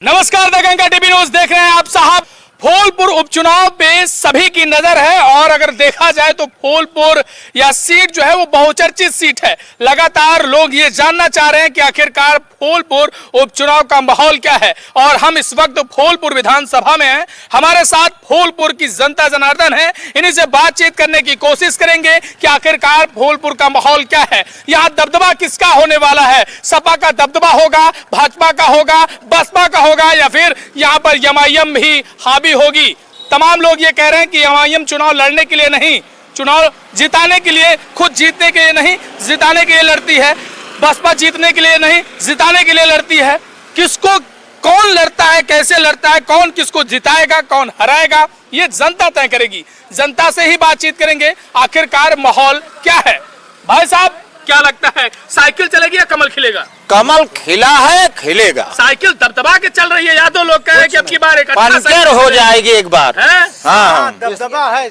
नमस्कार, the Ganga TV news देख रहे हैं आप साहब। फूलपुर उपचुनाव पे सभी की नजर है और अगर देखा जाए तो फूलपुर या सीट जो है वो बहुचर्चित सीट है। लगातार लोग ये जानना चाह रहे हैं कि आखिरकार फूलपुर उपचुनाव का माहौल क्या है और हम इस वक्त फूलपुर विधानसभा में हैं। हमारे साथ फूलपुर की जनता जनार्दन है, इन्हीं से बातचीत करने की कोशिश करेंगे कि आखिरकार फूलपुर का माहौल क्या है, यहाँ दबदबा किसका होने वाला है। सपा का दबदबा होगा, भाजपा का होगा, बसपा का होगा या फिर यहाँ पर एमआईएम भी हावी होगी। तमाम लोग ये कह रहे हैं कि एमआईएम चुनाव लड़ने के लिए नहीं, चुनाव जिताने के लिए, खुद जीतने के लिए नहीं, जिताने के लिए लड़ती है। बसपा जीतने के लिए नहीं, जिताने के लिए लड़ती है। किसको कौन लड़ता है, कैसे लड़ता है, कौन किसको जिताएगा, कौन हराएगा, ये जनता तय करेगी। जनता से ही बातचीत करेंगे आखिरकार माहौल क्या है। भाई साहब, क्या लगता है, साइकिल चलेगी या कमल खिलेगा? कमल खिला है, खिलेगा। साइकिल दबदबा के चल रही है, यादव लोग कह रहे हैं कि अब की बार पंचर हो जाएगी एक बार। हाँ, दबदबा है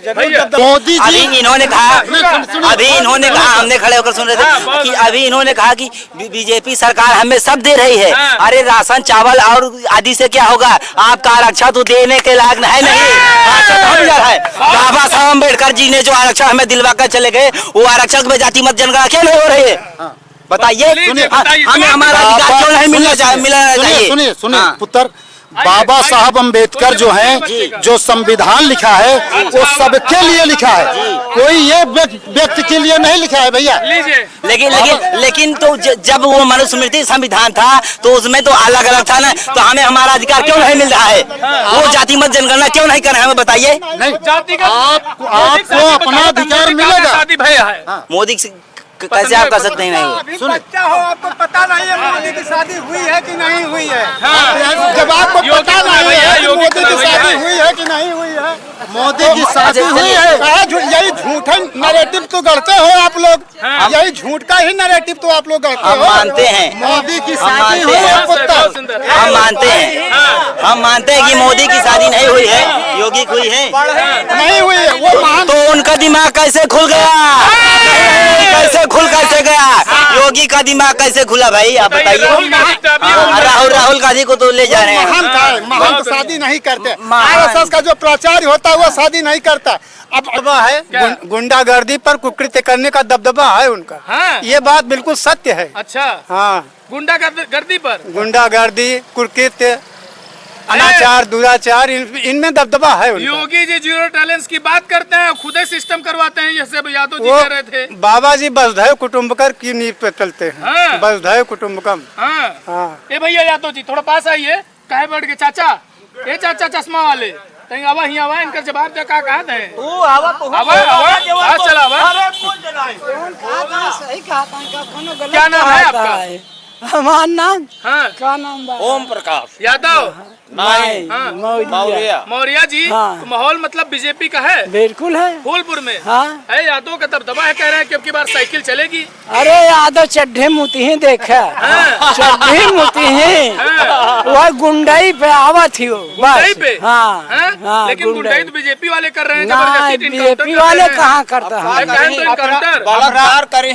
मोदी जी अभी इन्होंने कहा हमने खड़े होकर सुन रहे थे कि अभी इन्होंने कहा कि बीजेपी सरकार हमें सब दे रही है। अरे राशन चावल और आदि से क्या होगा, आपका आरक्षण तो देने के लायक है नहीं। बाबा साहब अम्बेडकर जी ने जो आरक्षण हमें दिलवा कर चले गए, वो आरक्षण में जाति मत जनगणना क्यों नहीं हो रही है? बताइए, हमें हमारा अधिकार क्यों नहीं मिलना चाहिए? सुनिए पुत्र, बाबा साहब अम्बेडकर जो हैं, जो संविधान लिखा है वो सबके लिए लिखा है, कोई ये व्यक्ति के लिए नहीं लिखा है भैया। लेकिन तो जब वो मनुस्मृति संविधान था तो उसमें तो अलग अलग था ना, तो हमें हमारा अधिकार क्यों नहीं मिल रहा है? वो जाति मत जनगणना क्यों नहीं कर रहे हैं, हमें बताइए। आपको अपना अधिकार मिलेगा। मोदी कैसे आप कर सकते हैं? नहीं, बच्चा हो आपको पता नहीं है मोदी की शादी हुई है कि नहीं हुई है। जब आपको पता नहीं है मोदी की शादी हुई है कि नहीं हुई है, मोदी की शादी हुई है, यही झूठा नैरेटिव तो गढ़ते हो आप लोग, यही झूठ का ही नैरेटिव तो आप लोग गढ़ते हो। हम मानते हैं मोदी की शादी हुई है, हम मानते हैं कि मोदी की शादी नहीं हुई है, योगी की हुई है। नहीं हुई है, वो तो उनका दिमाग कैसे खुल गया? कैसे गया? योगी का दिमाग कैसे खुला भाई, आप बताइए। राहुल गांधी को तो ले जा रहे हैं। महंत शादी नहीं करते, आरएसएस का जो प्राचार्य होता है वो शादी नहीं करता। अब है गुंडागर्दी पर कुकृत्य करने का दबदबा है उनका। ये बात बिल्कुल सत्य है। अच्छा, हाँ, गुंडागर्दी पर, गुंडागर्दी, कुकृत्य, अनाचार, दुराचार, इनमें दबदबा है उनका। योगी जी जीरो टैलेंट की बात करते हैं, खुद ही सिस्टम करवाते हैं, जैसे यादव जी कह रहे थे। बाबा जी वसुधैव कुटुंबकम की नींव पे चलते हैं। वसुधैव कुटुंबकम। ए भैया यादव जी थोड़ा पास आइए, काहे बैठ के चाचा, ए चाचा चश्मा वाले, कहीं आवा ही आवा, इनका जवाब क्या कहा है? क्या नाम है आपका? हमारा नाम क्या नाम? ओम प्रकाश यादव मौर्य। मौर्य जी। तो माहौल मतलब बीजेपी का है, बिल्कुल है फूलपुर में। हाँ। है यादव का दबदबा है, कह रहे हैं कि अब की बार साइकिल चलेगी। अरे यादव चड्ढे मुती ही देखा, चड्ढे मुती ही वह गुंडाई पे आवा थी वो, गुंडाई पे। हाँ, लेकिन गुंडाई तो बीजेपी वाले कर रहे हैं, बीजेपी वाले कहाँ करता है?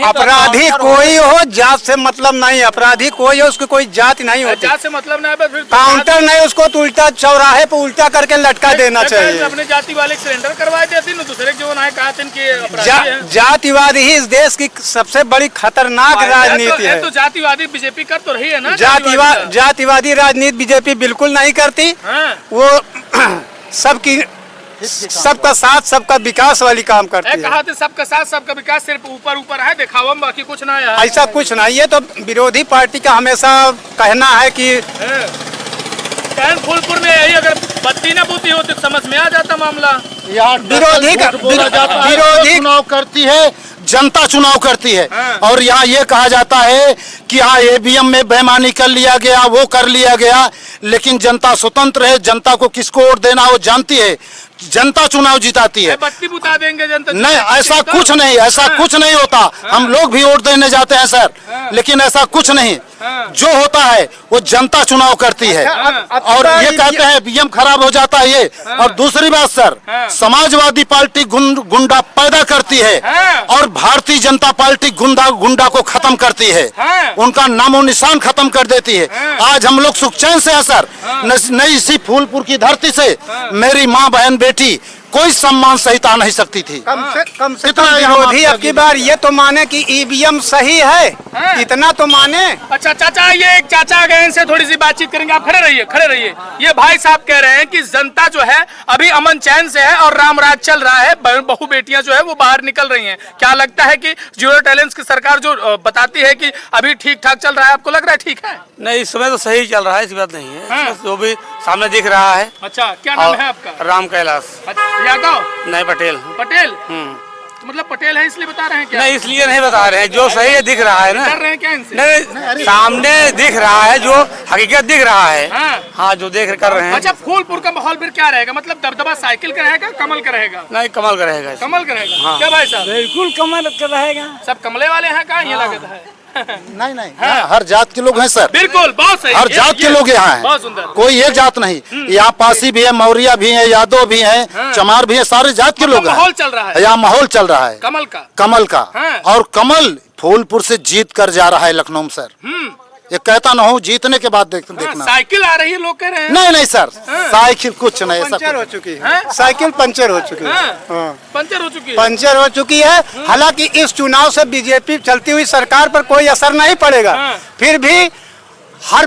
अपराधी कोई हो, जात से मतलब नहीं, अपराधी कोई हो, उसकी कोई जात नहीं होती, जात से मतलब नहीं, बस फिर काउंटर नहीं, उसको तो उल्टा चौराहे पे उल्टा करके लटका देना चाहिए। अपने जाति वाले सिलेंडर करवाए थे, दूसरे जो है कहा कि जातिवादी ही इस देश की सबसे बड़ी खतरनाक राजनीति है। तो जातिवादी बीजेपी कर तो रही है ना? जातिवादी राजनीति बीजेपी बिल्कुल नहीं करती। वो सबका साथ सबका विकास वाली काम करती है। कहा थे सबका साथ सबका विकास, सिर्फ ऊपर ऊपर है दिखावा, बाकी कुछ ना है। ऐसा कुछ नहीं, ये तो विरोधी पार्टी का हमेशा कहना है कि फूलपुर में यही अगर बत्ती न बूती हो तो समझ में आ जाता मामला। विरोधी चुनाव करती है, जनता चुनाव करती है। और यहाँ ये कहा जाता है कि हाँ ईवीएम में बेईमानी कर लिया गया, वो कर लिया गया, लेकिन जनता स्वतंत्र है, जनता को किसको वोट देना वो जानती है। जनता चुनाव जिताती है। बत्ती बुता देंगे जनता? नहीं, ऐसा कुछ नहीं, ऐसा कुछ नहीं होता। हम लोग भी वोट देने जाते हैं सर, लेकिन ऐसा कुछ नहीं। जो होता है वो जनता चुनाव करती है। और ये कहते हैं ईवीएम खराब हो जाता है ये। और दूसरी बात सर, समाजवादी पार्टी गुंडा पैदा करती है और भारतीय जनता पार्टी गुंडा को खत्म करती है, उनका नामो निशान खत्म कर देती है। आज हम लोग सुख चैन से है सर, नई इसी फूलपुर की धरती से मेरी माँ बहन बेटी कोई सम्मान सहित आ नहीं सकती थी। कम से कम विरोधी अब की बार ये तो माने कि ईवीएम सही है, इतना तो माने। अच्छा चाचा, ये एक चाचा गए, इनसे थोड़ी सी बातचीत करेंगे। आप खड़े रहिए, खड़े रहिए। ये भाई साहब कह रहे हैं कि जनता जो है अभी अमन चैन से है और राम राज चल रहा है, बहु बेटियां जो है वो बाहर निकल रही हैं। क्या लगता है कि जीरो टैलेंट्स की सरकार जो बताती है कि अभी ठीक ठाक चल रहा है, आपको लग रहा है ठीक है? नहीं, इस समय तो सही चल रहा है, ऐसी बात नहीं है। जो भी सामने दिख रहा है। अच्छा, क्या नाम है आपका? राम कैलाश यादव? नहीं, पटेल। पटेल? तो मतलब पटेल है इसलिए बता रहे हैं क्या? नहीं, इसलिए नहीं बता रहे हैं, जो सही है दिख रहा है ना। डर रहे हैं क्या इनसे? नहीं, सामने दिख रहा है, जो हकीकत दिख रहा है। हाँ, जो देख कर रहे हैं। अच्छा, फूलपुर का माहौल फिर क्या रहेगा? मतलब दबदबा साइकिल का रहेगा, कमल का रहेगा? नहीं, कमल का रहेगा। कमल का रहेगा? क्या भाई साहब? बिल्कुल कमल का रहेगा। सब कमले वाले हैं? कहाँ ये लगता है? नहीं नहीं, हर जात के लोग हैं सर। बिल्कुल, बहुत सही। हर जात के लोग यहाँ बहुत हैं, सुंदर। कोई एक जात नहीं। यहाँ पासी भी है, मौर्या भी है, यादव भी है, चमार भी है, सारे जात के लोग हैं। माहौल चल रहा है यहाँ, माहौल चल रहा है कमल का। कमल का। हाँ। और कमल फूलपुर से जीत कर जा रहा है लखनऊ सर। ये कहता ना हूँ, जीतने के बाद देखना। साइकिल आ रही है, लोग कह रहे हैं। नहीं नहीं सर, साइकिल कुछ नहीं, ऐसा पंचर हो चुकी है, साइकिल पंचर हो चुकी है। पंचर हो चुकी है। पंचर हो चुकी है। हालांकि इस चुनाव से बीजेपी चलती हुई सरकार पर कोई असर नहीं पड़ेगा, फिर भी हर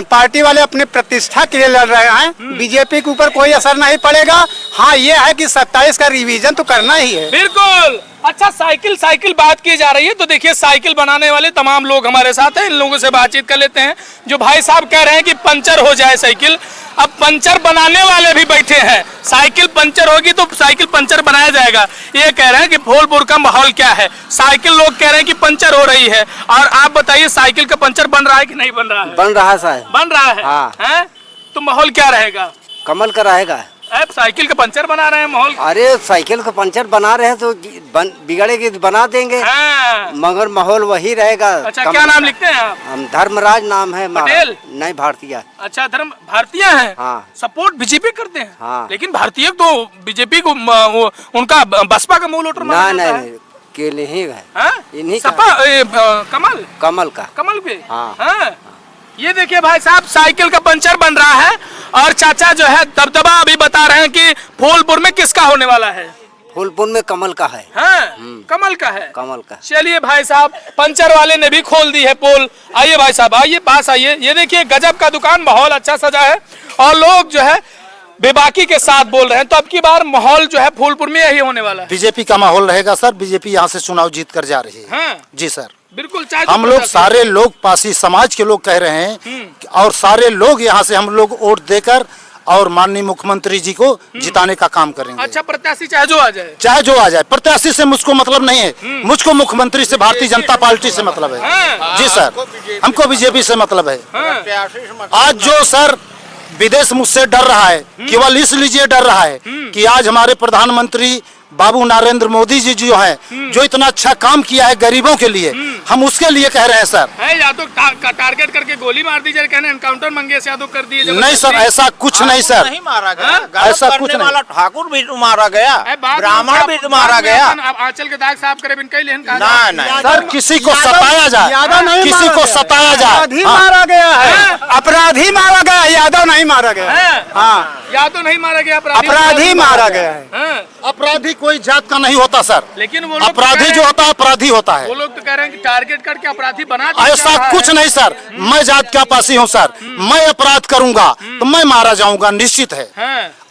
पार्टी वाले अपने प्रतिष्ठा के लिए लड़ रहे हैं। बीजेपी के ऊपर कोई असर नहीं पड़ेगा। हाँ, ये है कि 27 का रिवीजन तो करना ही है। बिल्कुल। अच्छा, साइकिल बात की जा रही है, तो देखिए साइकिल बनाने वाले तमाम लोग हमारे साथ हैं, इन लोगों से बातचीत कर लेते हैं। जो भाई साहब कह रहे हैं कि पंचर हो जाए साइकिल, अब पंचर बनाने वाले भी बैठे हैं। साइकिल पंचर होगी तो साइकिल पंचर बनाया जाएगा। ये कह रहे हैं कि फूलपुर का माहौल क्या है। साइकिल लोग कह रहे हैं कि पंचर हो रही है, और आप बताइए साइकिल का पंचर बन रहा है कि नहीं बन रहा है? बन रहा है साहब, बन रहा है। हाँ। हैं? तो माहौल क्या रहेगा? कमल का रहेगा। अब साइकिल का पंचर बना रहे हैं, माहौल। अरे साइकिल का पंचर बना रहे हैं तो बिगड़ेगी तो बना देंगे, मगर माहौल वही रहेगा। अच्छा, क्या नाम लिखते हैं आप? हम धर्मराज नाम है। पटेल? नहीं, भारतीय। अच्छा, धर्म भारतीय हैं। हाँ। सपोर्ट बीजेपी करते हैं। हाँ। लेकिन भारतीय तो बीजेपी को उनका बसपा का मूल वोटर माना जाता है। नहीं, के नहीं है। हाँ? इन्हीं सपा कमल कमल पे। हाँ। ये देखिए भाई साहब, साइकिल का पंचर बन रहा है, और चाचा जो है दबदबा अभी बता रहे हैं कि फूलपुर में किसका होने वाला है? फूलपुर में कमल का है। हाँ, कमल का है। कमल का। चलिए भाई साहब, पंचर वाले ने भी खोल दी है पोल। आइए भाई साहब, आइए पास आइए। ये देखिए गजब का दुकान, माहौल अच्छा सजा है, और लोग जो है बेबाकी के साथ बोल रहे हैं। तो अब की बार माहौल जो है फूलपुर में यही होने वाला है। बीजेपी का माहौल रहेगा सर। बीजेपी यहाँ से चुनाव जीत कर जा रही है। हाँ। जी सर, बिल्कुल। हम लोग सारे लोग पासी समाज के लोग कह रहे हैं, और सारे लोग यहाँ से हम लोग वोट देकर और माननीय मुख्यमंत्री जी को जिताने का काम करेंगे। अच्छा, प्रत्याशी चाहे जो आ जाए? चाहे जो आ जाए, प्रत्याशी से मुझको मतलब नहीं है, मुझको मुख्यमंत्री से, भारतीय जनता पार्टी से मतलब है। जी सर, हमको बीजेपी से मतलब है। आज जो सर विदेश मुझसे डर रहा है, केवल इसलिए डर रहा है कि आज हमारे प्रधानमंत्री बाबू नरेंद्र मोदी जी जो हैं, जो इतना अच्छा काम किया है गरीबों के लिए, हम उसके लिए कह रहे हैं सर। यादव टारगेट करके गोली मार दी जाए, कहने एनकाउंटर मंगेश यादव कर दिए। नहीं सर, ऐसा कुछ नहीं सर, नहीं मारा गया। ऐसा कुछ नहीं। वाला ठाकुर भी मारा गया, ब्राह्मण भी मारा गया। आंचल के दाग साफ करे बिन कई लेहन कहा। नहीं सर, किसी को सताया जाए, किसी को सताया जाए। अपराधी मारा गया है, अपराधी मारा गया, यादव नहीं मारा गया। हाँ, यादव नहीं मारा गया, अपराधी मारा गया है। अपराधी कोई जात का नहीं होता सर, लेकिन वो लोग अपराधी जो होता है अपराधी होता है। वो लोग तो कह रहे हैं कि टारगेट करके अपराधी बना। ऐसा कुछ नहीं सर, मैं जात का पासी हूँ सर। मैं अपराध करूंगा तो मैं मारा जाऊंगा, निश्चित है।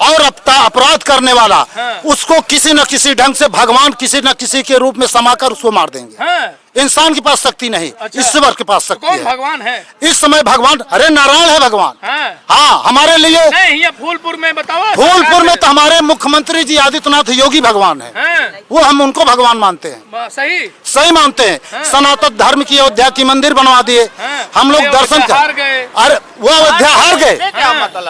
और अपराध करने वाला उसको किसी न किसी ढंग से भगवान किसी न किसी के रूप में समाकर उसको मार देंगे। इंसान के पास शक्ति नहीं, ईश्वर के पास शक्ति कौन है। भगवान है? इस समय भगवान, अरे नारायण है भगवान। हाँ, हमारे लिए नहीं, ये फूलपुर में बताओ। फूलपुर में तो हमारे मुख्यमंत्री जी आदित्यनाथ योगी भगवान है, वो हम उनको भगवान मानते हैं। सही मानते हैं। सनातन धर्म की अयोध्या की मंदिर बनवा दिए, हम लोग दर्शन हार गए। अरे वो अयोध्या हार गए,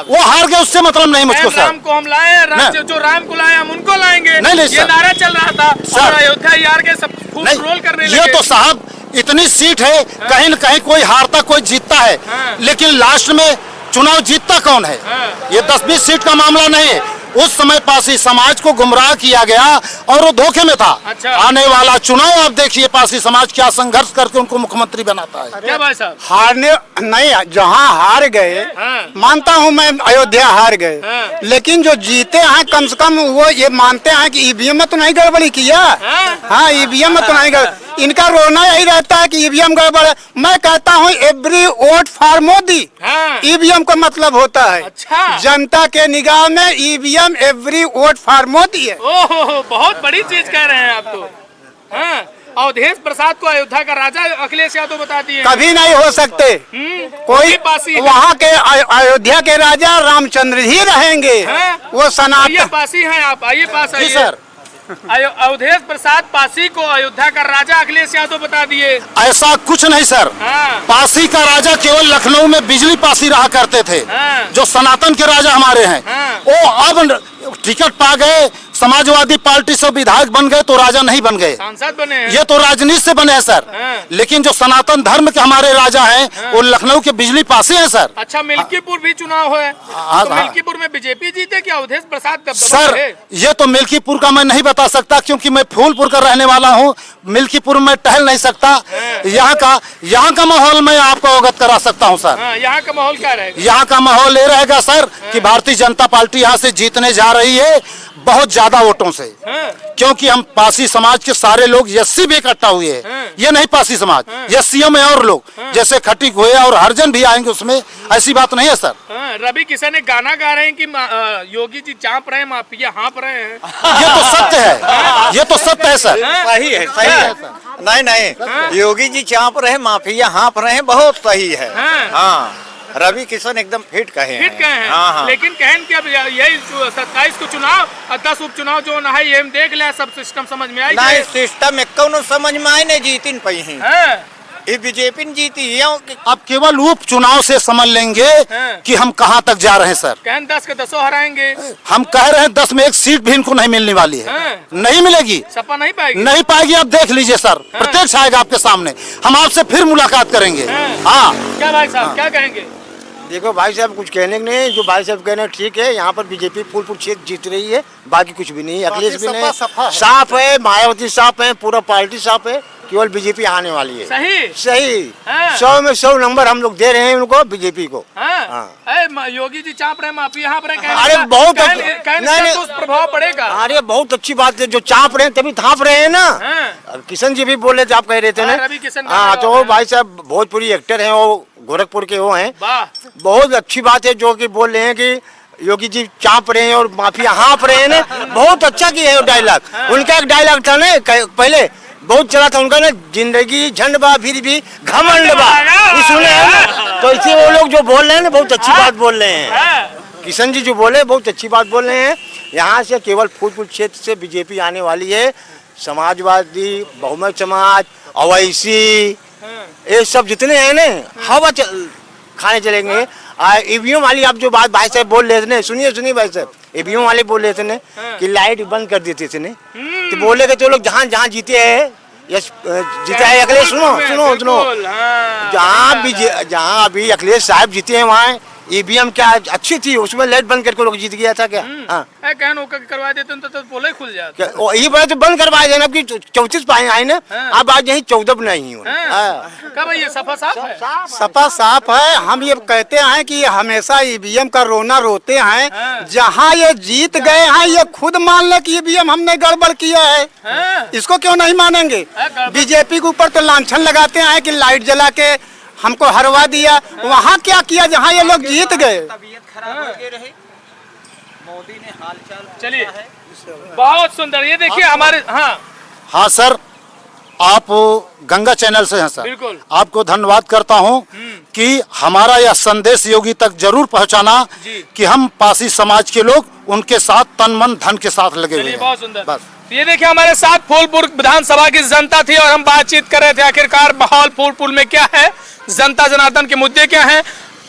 वो हार गए, उससे मतलब नहीं मुझको सर। राम को हम लाए, जो राम को लाए हम उनको लाएंगे, नहीं ये नारा चल रहा था सर। अयोध्या हार के सब खूब रोल करने लगे। ये तो साहब इतनी सीट है, कहीं न कहीं कोई हारता कोई जीतता है, लेकिन लास्ट में चुनाव जीतता कौन है? ये 10-20 सीट का मामला नहीं है। उस समय पासी समाज को गुमराह किया गया और वो धोखे में था। आने वाला चुनाव आप देखिए पासी समाज क्या संघर्ष करके उनको मुख्यमंत्री बनाता है। क्या भाई साहब? हारने नहीं, जहाँ हार गए, मानता हूँ मैं अयोध्या हार गए, लेकिन जो जीते हैं कम से कम वो ये मानते हैं कि ईवीएम में तो नहीं गड़बड़ी किया। हाँ, ईवीएम में तो नहीं गड़बड़ी। इनका रोना यही रहता है कि ईवीएम गड़बड़ है। मैं कहता हूँ every vote for Modi, EVM का मतलब होता है जनता के निगाह में EVM every vote for Modi है। ओहो, बहुत बड़ी चीज कह रहे हैं आप तो। अवधेश प्रसाद को अयोध्या का राजा अखिलेश यादव बता दिए। कभी नहीं हो सकते। कोई वहाँ के अयोध्या के राजा रामचंद्र ही रहेंगे। वो सनातन पासी हैं आप, आइए पास आइए सर। अवधेश प्रसाद पासी को अयोध्या का राजा अखिलेश यादव बता दिए। ऐसा कुछ नहीं सर। पासी का राजा केवल लखनऊ में बिजली पासी रहा करते थे। जो सनातन के राजा हमारे हैं, वो अब टिकट पा गए, समाजवादी पार्टी से विधायक बन गए तो राजा नहीं बन गए, सांसद बने हैं। ये तो राजनीति से बने हैं सर। लेकिन जो सनातन धर्म के हमारे राजा हैं वो लखनऊ के बिजली पासी हैं सर। अच्छा, मिल्कीपुर भी चुनाव है तो मिल्कीपुर में बीजेपी जीते क्या अवधेश प्रसाद? सर ये तो मिल्कीपुर का मैं नहीं बता सकता, क्योंकि मैं फूलपुर का रहने वाला हूँ। मिल्कीपुर में टहल नहीं सकता। यहाँ का माहौल मैं आपको अवगत करा सकता हूँ सर। यहाँ का माहौल क्या रहेगा? यहाँ का माहौल ये रहेगा सर कि भारतीय जनता पार्टी यहाँ से जीतने जा रही है बहुत ज्यादा वोटों से, क्योंकि हम पासी समाज के सारे लोग एससी भी इकट्ठा हुए हैं। ये नहीं पासी समाज, एससीओ में और लोग जैसे खटीक हुए और हरिजन भी आएंगे, उसमें ऐसी बात नहीं है सर। रवि किशन एक गाना गा रहे हैं कि योगी जी चाप रहे हैं, माफिया हाँप रहे हैं। ये तो सत्य है, ये तो सत्य है सर। सही है, सही है सर। नहीं, योगी जी चाप रहे, माफिया हाँप रहे हैं, बहुत सही है। हाँ, रवि किशन एकदम फिट कहे हैं। हाँ। लेकिन कहन कि अब यही 27 को चुनाव और 10 उपचुनाव जो न है, ये हम देख ले, सब सिस्टम समझ में आई। नहीं, सिस्टम एक समझ में आए नहीं, जीतिन पई हैं। ये बीजेपी जीती। अब केवल उप चुनाव से समझ लेंगे कि हम कहां तक जा रहे हैं सर। कहन 10 के 10 हराएंगे। हम कह रहे हैं 10 में एक सीट भी इनको नहीं मिलने वाली है। नहीं मिलेगी, सपा नहीं पाएगी, नहीं पाएगी। आप देख लीजिए सर, प्रत्यक्ष आएगा आपके सामने। हम आपसे फिर मुलाकात करेंगे। हाँ, क्या भाई साहब क्या कहेंगे? देखो भाई साहब, कुछ कहने के नहीं, जो भाई साहब कहने ठीक है। यहाँ पर बीजेपी फूलपुर क्षेत्र जीत रही है, बाकी कुछ भी नहीं। अखिलेश भी नहीं, साफ है, मायावती साफ है, पूरा पार्टी साफ है, केवल बीजेपी आने वाली है। सही 100 में 100 नंबर हम लोग दे रहे हैं उनको, बीजेपी को। योगी जी चाप रहे, माफिया हाँप रहे। अरे बहुत प्रभाव पड़ेगा। अरे बहुत अच्छी बात है, जो चाप रहे हैं तभी थाप रहे हैं ना। किशन जी भी बोल रहे थे, आप कह रहे थे ना। हाँ, तो भाई साहब भोजपुरी एक्टर है, वो गोरखपुर के वो हैं। बहुत अच्छी बात है जो कि बोल रहे हैं कि योगी जी चाप रहे हैं और माफिया हाँप रहे हैं ना। बहुत अच्छा किया है वो डायलॉग। उनका एक डायलॉग था ना पहले, बहुत चला था उनका ना, जिंदगी झंड बा फिर भी घमंड बा, सुने हैं ना। तो इसी वो लोग जो बोल रहे हैं ना, बहुत अच्छी बात बोल रहे हैं। किशन जी जो बोले बहुत अच्छी बात बोल रहे हैं। यहाँ से केवल फूलपुर क्षेत्र से बीजेपी आने वाली है। समाजवादी, बहुमत समाज, ओवैसी, ये सब जितने हैं ना, हवा खाने चलेंगे। ईवीएम वाली आप जो बात भाई साहब बोल रहे थे, सुनिए भाई साहब, ईवीएम वाले बोल रहे थे ना कि लाइट बंद कर देते थे, तो बोले कि जो लोग जहाँ जीते हैं, जीता है अखिलेश, सुनो, जहाँ अभी अखिलेश साहब जीते हैं वहाँ ईवीएम क्या अच्छी थी, उसमें लाइट बंद करके लोग जीत गया था क्या? करवा देते तो पोले खुल जाते। यही बात तो बंद करवाए जाए, अब 34 पाए आए ना, अब आज यही 14 नहीं हुआ। कब ये सपा साफ है? सपा साफ है। हम ये कहते हैं कि हमेशा ईवीएम का रोना रोते हैं। जहाँ ये जीत गए हैं, ये खुद मान ले कि ईवीएम हमने गड़बड़ किया है। इसको क्यों नहीं मानेंगे? बीजेपी के ऊपर तो लांछन लगाते हैं कि लाइट जला के हमको हरवा दिया। वहाँ क्या किया जहाँ ये लोग जीत गए? मोदी ने हालचाल। चलिए, बहुत सुंदर। ये देखिए हमारे। हाँ सर, आप गंगा चैनल से हैं सर, बिल्कुल। आपको धन्यवाद करता हूं कि हमारा यह संदेश योगी तक जरूर पहुंचाना कि हम पासी समाज के लोग उनके साथ तन मन धन के साथ लगे हुए हैं। बहुत सुंदर। बस तो ये देखिए हमारे साथ फूलपुर विधानसभा की जनता थी और हम बातचीत कर रहे थे आखिरकार माहौल फूलपुर में क्या है, जनता जनार्दन के मुद्दे क्या हैं,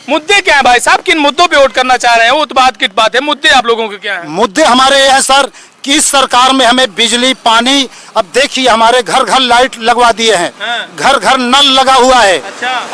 मुद्दे क्या है भाई साहब, किन मुद्दों पे वोट करना चाह रहे हैं, वो तो बात किट बात है, मुद्दे आप लोगों के क्या है? मुद्दे हमारे ये हैं सर कि इस सरकार में हमें बिजली पानी, अब देखिए हमारे घर घर लाइट लगवा दिए हैं, घर घर नल लगा हुआ है।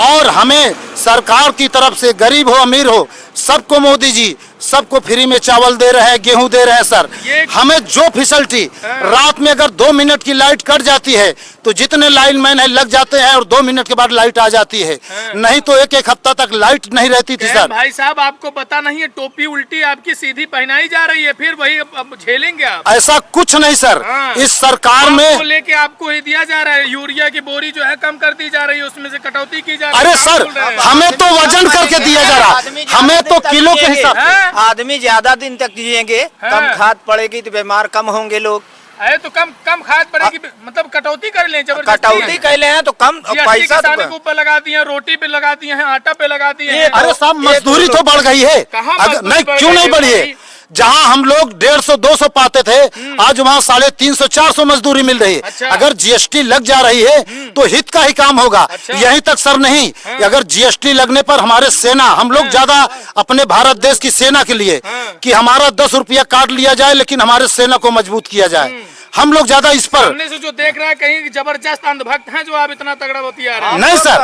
और हमें सरकार की तरफ से गरीब हो अमीर हो सबको मोदी जी सबको फ्री में चावल दे रहे हैं, गेहूं दे रहे हैं सर। हमें जो फैसिलिटी, रात में अगर 2 मिनट की लाइट कट जाती है तो जितने लाइनमैन है लग जाते हैं और 2 मिनट के बाद लाइट आ जाती है, नहीं तो एक एक हफ्ता तक लाइट नहीं रहती थी सर। भाई साहब आपको पता नहीं है टोपी उल्टी आपकी सीधी पहनाई जा रही है, फिर वही अब झेलेंगे आप? ऐसा कुछ नहीं सर, इस सरकार में लेके आपको ही दिया जा रहा है, यूरिया की बोरी जो है कम कर दी जा रही है, उसमें से कटौती की जा रही है। अरे सर हमें तो वजन करके दिया जा रहा, हमें तो किलो के हिसाब। आदमी ज्यादा दिन तक जिएंगे, कम खाद पड़ेगी तो बीमार कम होंगे लोग। अरे तो कम खाद पड़ेगी, मतलब कटौती कर लें, जबरदस्ती कटौती कर ले हैं तो कम पैसा किसानों के ऊपर लगा दिए हैं, रोटी पे लगा दिए हैं, आटा पे लगा दिए हैं। अरे साहब मजदूरी तो बढ़ गई है, नहीं क्यों नहीं बढ़ी है? जहां हम लोग 150-200 पाते थे आज वहां 350-400 मजदूरी मिल रही है। अच्छा। अगर जीएसटी लग जा रही है तो हित का ही काम होगा। अच्छा। यहीं तक सर नहीं, अगर जीएसटी लगने पर हमारे सेना, हम लोग ज्यादा अपने भारत देश की सेना के लिए कि हमारा 10 रुपया काट लिया जाए लेकिन हमारे सेना को मजबूत किया जाए, हम लोग ज्यादा इस पर सामने से जो देख रहा है कहीं जबरदस्त अंधभक्त हैं जो आप इतना तगड़ा बतिया रहे हैं। नहीं सर,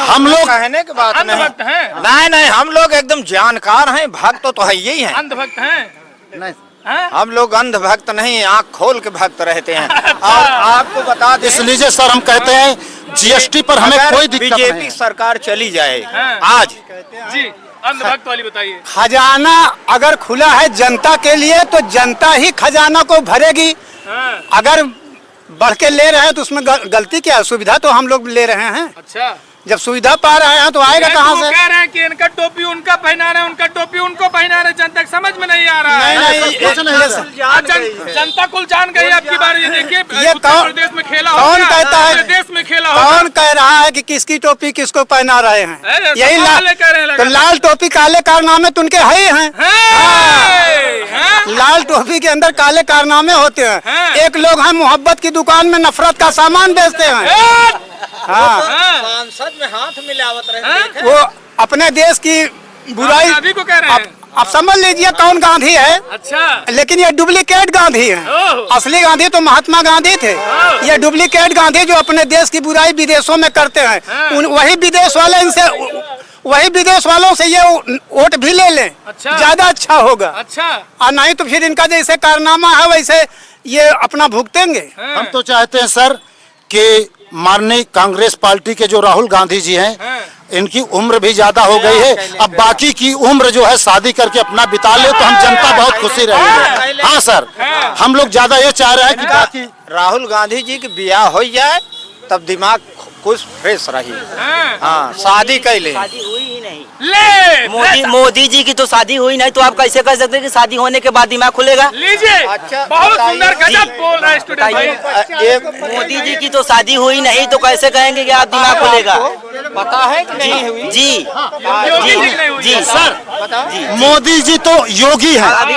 हम लोग कहने की बात नहीं, अंधभक्त हैं, नहीं हम लोग एकदम जानकार हैं, भक्त तो है यही है। अंधभक्त हैं नहीं, हम लोग अंधभक्त नहीं, आँख खोल के भक्त रहते हैं। और आपको बता दें, इसलिए सर हम कहते हैं जीएसटी पर हमें कोई दिक्कत नहीं बीजेपी है। सरकार चली जाए आज जी, अंधभक्त वाली बताइए। खजाना अगर खुला है जनता के लिए तो जनता ही खजाना को भरेगी। अगर बढ़ के ले रहे हैं तो उसमें गलती क्या है? सुविधा तो हम लोग ले रहे हैं, अच्छा जब सुविधा पा रहे हैं तो आएगा कहाँ से? कह रहे हैं कि इनका टोपी उनका पहना रहे हैं, उनका टोपी उनको पहना रहे, जनता समझ में नहीं आ रहा है। जनता कुल जान गई आपकी बार। ये देखिए ये उत्तर प्रदेश में खेला कौन कहता है? देश में खेला कौन कह रहा है कि किसकी टोपी किसको पहना रहे हैं? अरे यही सब काले कह रहे हैं तो लाल टोपी काले कारनामे तो उनके है ही हैं। लाल टोपी के अंदर काले कारनामे होते हैं। एक लोग हैं मोहब्बत की दुकान में नफरत का सामान बेचते हैं। हाँ, सांसद में हाथ मिलावत रहे, वो अपने देश की बुराई गांधी को कह रहे हैं। आप समझ लीजिए कौन गांधी है। अच्छा, लेकिन ये डुप्लीकेट गांधी है, असली गांधी तो महात्मा गांधी थे। ये डुप्लीकेट गांधी जो अपने देश की बुराई विदेशों में करते हैं, वही विदेश वालों से ये वोट भी ले लें, अच्छा। ज्यादा अच्छा होगा। अच्छा, और नहीं तो फिर इनका जैसे कारनामा है वैसे ये अपना भुगतेंगे। हम तो चाहते हैं सर कि माननीय कांग्रेस पार्टी के जो राहुल गांधी जी हैं, इनकी उम्र भी ज्यादा हो गई है, अब बाकी की उम्र जो है शादी करके अपना बिता ले तो हम जनता बहुत खुशी रहेंगे। हाँ सर, हम लोग ज्यादा ये चाह रहे हैं कि बाकी राहुल गांधी जी की ब्याह हो जाए तब दिमाग कुछ फ्रेश रही। हाँ, शादी कैले शादी हुई ही नहीं। ले मोदी जी की तो शादी हुई नहीं, तो आप कैसे कह सकते हैं कि शादी होने के बाद दिमाग खुलेगा? लीजिए। अच्छा, बहुत बताइए। सुंदर गजब बोल रहा है स्टूडेंट भाई। मोदी जी की तो शादी हुई नहीं तो कैसे कहेंगे कि आप दिमाग खुलेगा? पता है कि नहीं हुई? जी योगी जी की नहीं हुई जी है। सर, मोदी जी तो योगी हैं। अभी